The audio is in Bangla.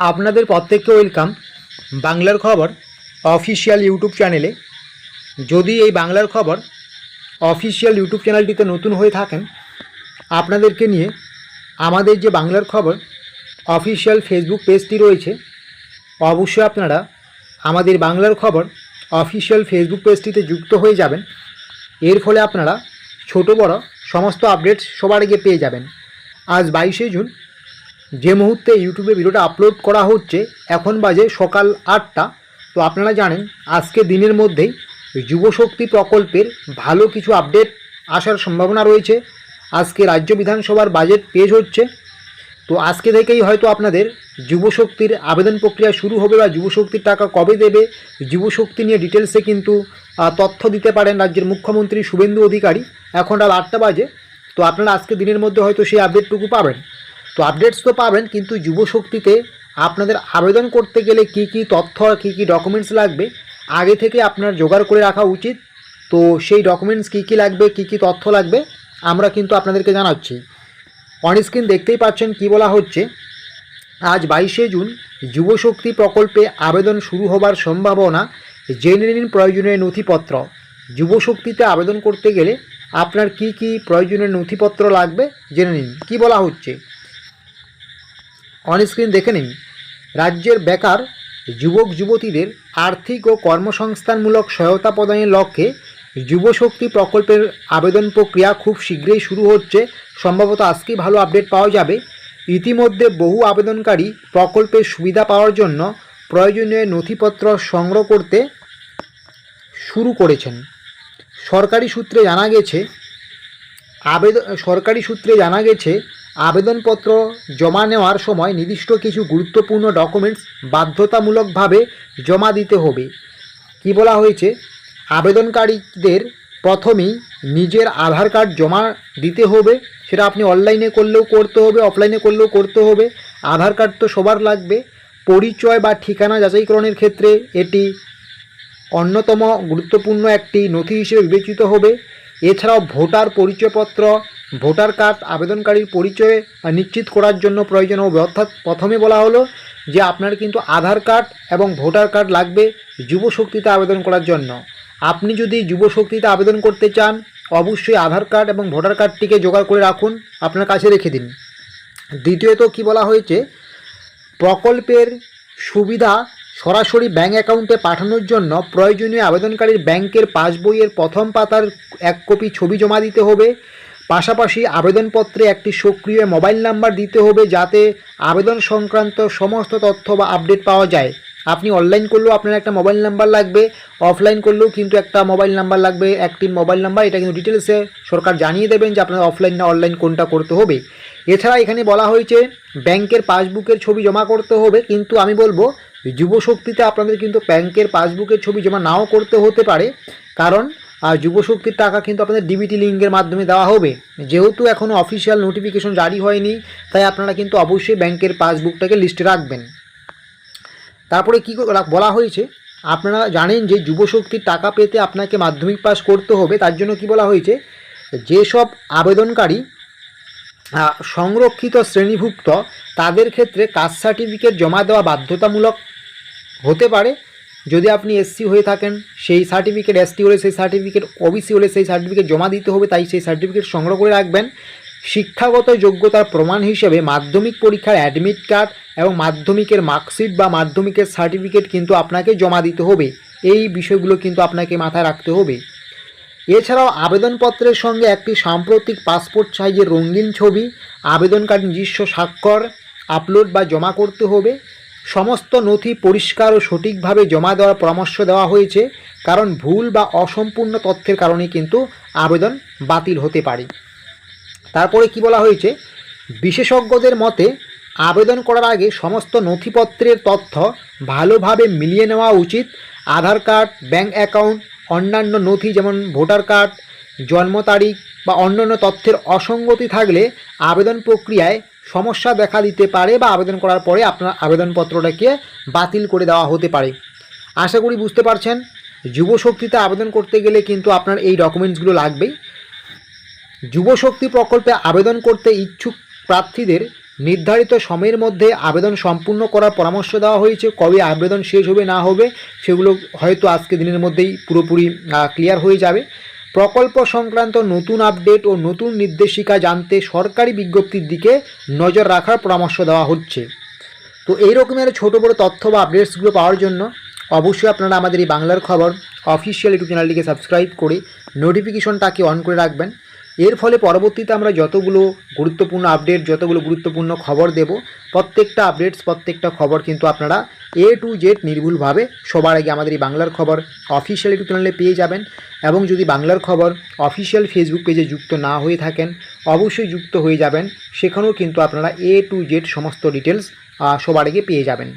আপনাদের প্রত্যেককে ওয়েলকাম বাংলার খবর অফিসিয়াল ইউটিউব চ্যানেলে। যদি এই বাংলার খবর অফিসিয়াল ইউটিউব চ্যানেলটিতে নতুন হয়ে থাকেন, আপনাদেরকে নিয়ে আমাদের যে বাংলার খবর অফিসিয়াল ফেসবুক পেজটি রয়েছে, অবশ্যই আপনারা আমাদের বাংলার খবর অফিসিয়াল ফেসবুক পেজটিতে যুক্ত হয়ে যাবেন। এর ফলে আপনারা ছোট বড় সমস্ত আপডেটস সবার আগে পেয়ে যাবেন। আজ 22শে জুন, যে মুহূর্তে ইউটিউবে ভিডিওটা আপলোড করা হচ্ছে এখন বাজে সকাল 8টা। তো আপনারা জানেন আজকে দিনের মধ্যেই যুবশক্তি প্রকল্পের ভালো কিছু আপডেট আসার সম্ভাবনা রয়েছে। আজকে রাজ্য বিধানসভার বাজেট পেশ হচ্ছে। তো আজকে থেকেই হয়তো আপনাদের যুবশক্তির আবেদন প্রক্রিয়া শুরু হবে বা যুবশক্তির টাকা কবে দেবে, যুবশক্তি নিয়ে ডিটেলসে কিন্তু তথ্য দিতে পারেন রাজ্যের মুখ্যমন্ত্রী শুভেন্দু অধিকারী। এখন রাত 8টা বাজে। তো আপনারা আজকে দিনের মধ্যে হয়তো সেই আপডেটটুকু পাবেন। তো আপডেটস তো পাবেন, কিন্তু যুবশক্তিতে আপনাদের আবেদন করতে গেলে কি কি তথ্য আর কী কী ডকুমেন্টস লাগবে আগে থেকে আপনার জোগাড় করে রাখা উচিত। তো সেই ডকুমেন্টস কী কী লাগবে, কী কী তথ্য লাগবে আমরা কিন্তু আপনাদেরকে জানাচ্ছি। অন স্ক্রিন দেখতেই পাচ্ছেন কি বলা হচ্ছে। আজ 22শে জুন যুবশক্তি প্রকল্পে আবেদন শুরু হবার সম্ভাবনা, জেনে নিন প্রয়োজনীয় নথিপত্র। যুবশক্তিতে আবেদন করতে গেলে আপনার কি কি প্রয়োজনীয় নথিপত্র লাগবে জেনে নিন। কি বলা হচ্ছে অন স্ক্রিন দেখে নিন। রাজ্যের বেকার যুবক যুবতীদের আর্থিক ও কর্মসংস্থানমূলক সহায়তা প্রদানের লক্ষ্যে যুবশক্তি প্রকল্পের আবেদন প্রক্রিয়া খুব শীঘ্রই শুরু হচ্ছে। সম্ভবত আজকেই ভালো আপডেট পাওয়া যাবে। ইতিমধ্যে বহু আবেদনকারী প্রকল্পের সুবিধা পাওয়ার জন্য প্রয়োজনীয় নথিপত্র সংগ্রহ করতে শুরু করেছেন। সরকারি সূত্রে জানা গেছে আবেদনপত্র জমা নেওয়ার সময় নির্দিষ্ট কিছু গুরুত্বপূর্ণ ডকুমেন্টস বাধ্যতামূলকভাবে জমা দিতে হবে। কি বলা হয়েছে, আবেদনকারীদের প্রথমেই নিজের আধার কার্ড জমা দিতে হবে। সেটা আপনি অনলাইনে করলেও করতে হবে, অফলাইনে করলেও করতে হবে। আধার কার্ড তো সবার লাগবে। পরিচয় বা ঠিকানা যাচাইকরণের ক্ষেত্রে এটি অন্যতম গুরুত্বপূর্ণ একটি নথি হিসেবে বিবেচিত হবে। এছাড়াও ভোটার পরিচয়পত্র, ভোটার কার্ড আবেদনকারীর পরিচয় নিশ্চিত করার জন্য প্রয়োজন হবে। অর্থাৎ প্রথমে বলা হলো যে আপনার কিন্তু আধার কার্ড এবং ভোটার কার্ড লাগবে যুবশক্তিতে আবেদন করার জন্য। আপনি যদি যুবশক্তিতে আবেদন করতে চান, অবশ্যই আধার কার্ড এবং ভোটার কার্ডটিকে জোগাড় করে রাখুন, আপনার কাছে রেখে দিন। দ্বিতীয়ত কি বলা হয়েছে, প্রকল্পের সুবিধা সরাসরি ব্যাঙ্ক অ্যাকাউন্টে পাঠানোর জন্য প্রয়োজনীয় আবেদনকারীর ব্যাংকের পাসবইয়ের প্রথম পাতার 1 কপি ছবি জমা দিতে হবে। পাশাপাশি আবেদনপত্রে একটি সক্রিয় মোবাইল নাম্বার দিতে হবে, যাতে আবেদন সংক্রান্ত সমস্ত তথ্য বা আপডেট পাওয়া যায়। আপনি অনলাইন করলেও আপনার একটা মোবাইল নাম্বার লাগবে, অফলাইন করলেও কিন্তু একটা মোবাইল নাম্বার লাগবে, অ্যাক্টিভ মোবাইল নাম্বার। এটা কিন্তু ডিটেলসে সরকার জানিয়ে দেবেন যে আপনার অফলাইন না অনলাইন কোনটা করতে হবে। এছাড়া এখানে বলা হয়েছে ব্যাংকের পাসবুকের ছবি জমা করতে হবে, কিন্তু আমি বলবো যুবশক্তিতে আপনাদের কিন্তু ব্যাংকের পাসবুকের ছবি জমা নাও করতে হতে পারে, কারণ যুবশক্তির টাকা কিন্তু আপনাদের ডিবিটি লিঙ্কের মাধ্যমে দেওয়া হবে। যেহেতু এখনও অফিসিয়াল নোটিফিকেশন জারি হয়নি, তাই আপনারা কিন্তু অবশ্যই ব্যাংকের পাসবুকটাকে লিস্টে রাখবেন। তারপরে কি বলা হয়েছে, আপনারা জানেন যে যুবশক্তির টাকা পেতে আপনাকে মাধ্যমিক পাস করতে হবে। তার জন্য কি বলা হয়েছে, যেসব আবেদনকারী সংরক্ষিত শ্রেণীভুক্ত তাদের ক্ষেত্রে কাস্ট সার্টিফিকেট জমা দেওয়া বাধ্যতামূলক হতে পারে। যদি আপনি এসসি হয়ে থাকেন সেই সার্টিফিকেট, এসটি হলে সেই সার্টিফিকেট, ওবিসি হলে সেই সার্টিফিকেট জমা দিতে হবে, তাই সেই সার্টিফিকেট সংগ্রহ করে রাখবেন। শিক্ষাগত যোগ্যতার প্রমাণ হিসেবে মাধ্যমিক পরীক্ষার অ্যাডমিট কার্ড এবং মাধ্যমিকের মার্কশিট বা মাধ্যমিকের সার্টিফিকেট কিন্তু আপনাকে জমা দিতে হবে। এই বিষয়গুলো কিন্তু আপনাকে মাথায় রাখতে হবে। এছাড়াও আবেদনপত্রের সঙ্গে একটি সাম্প্রতিক পাসপোর্ট সাইজের রঙিন ছবি, আবেদনকারী নিজস্ব স্বাক্ষর আপলোড বা জমা করতে হবে। সমস্ত নথি পরিষ্কার ও সঠিকভাবে জমা দেওয়ার পরামর্শ দেওয়া হয়েছে, কারণ ভুল বা অসম্পূর্ণ তথ্যের কারণে কিন্তু আবেদন বাতিল হতে পারে। তারপরে কি বলা হয়েছে, বিশেষজ্ঞদের মতে আবেদন করার আগে সমস্ত নথিপত্রের তথ্য ভালোভাবে মিলিয়ে নেওয়া উচিত। আধার কার্ড, ব্যাঙ্ক অ্যাকাউন্ট, অন্যান্য নথি যেমন ভোটার কার্ড, জন্ম তারিখ বা অন্যান্য তথ্যের অসঙ্গতি থাকলে আবেদন প্রক্রিয়ায় সমস্যা দেখা দিতে পারে বা আবেদন করার পরে আপনার আবেদনপত্রটাকে বাতিল করে দেওয়া হতে পারে। আশা করি বুঝতে পারছেন, যুবশক্তিতে আবেদন করতে গেলে কিন্তু আপনার এই ডকুমেন্টসগুলো লাগবেই। যুবশক্তি প্রকল্পে আবেদন করতে ইচ্ছুক প্রার্থীদের নির্ধারিত সময়ের মধ্যে আবেদন সম্পূর্ণ করার পরামর্শ দেওয়া হয়েছে। কবে আবেদন শেষ হবে না হবে সেগুলো হয়তো আজকে দিনের মধ্যেই পুরোপুরি ক্লিয়ার হয়ে যাবে। প্রকল্প সংক্রান্ত নতুন আপডেট ও নতুন নির্দেশিকা জানতে সরকারি বিজ্ঞপ্তির দিকে নজর রাখার পরামর্শ দেওয়া হচ্ছে। তো এই রকমের ছোটো বড়ো তথ্য বা আপডেটসগুলো পাওয়ার জন্য অবশ্যই আপনারা আমাদের এই বাংলার খবর অফিসিয়াল ইউটিউব চ্যানেলটিকে সাবস্ক্রাইব করে নোটিফিকেশনটাকে অন করে রাখবেন। এর ফলে পরবর্তীতে আমরা যতগুলো গুরুত্বপূর্ণ আপডেট, যতগুলো গুরুত্বপূর্ণ খবর দেব, প্রত্যেকটা আপডেটস, প্রত্যেকটা খবর কিন্তু আপনারা A to Z নির্ভুলভাবে সবার আগে আমাদের এই বাংলার খবর অফিসিয়াল ইউটিউব চ্যানেলে পেয়ে যাবেন। এবং যদি বাংলার খবর অফিসিয়াল ফেসবুক পেজে যুক্ত না হয়ে থাকেন অবশ্যই যুক্ত হয়ে যাবেন, সেখানেও কিন্তু আপনারা A to Z সমস্ত ডিটেলস সবার আগে পেয়ে যাবেন।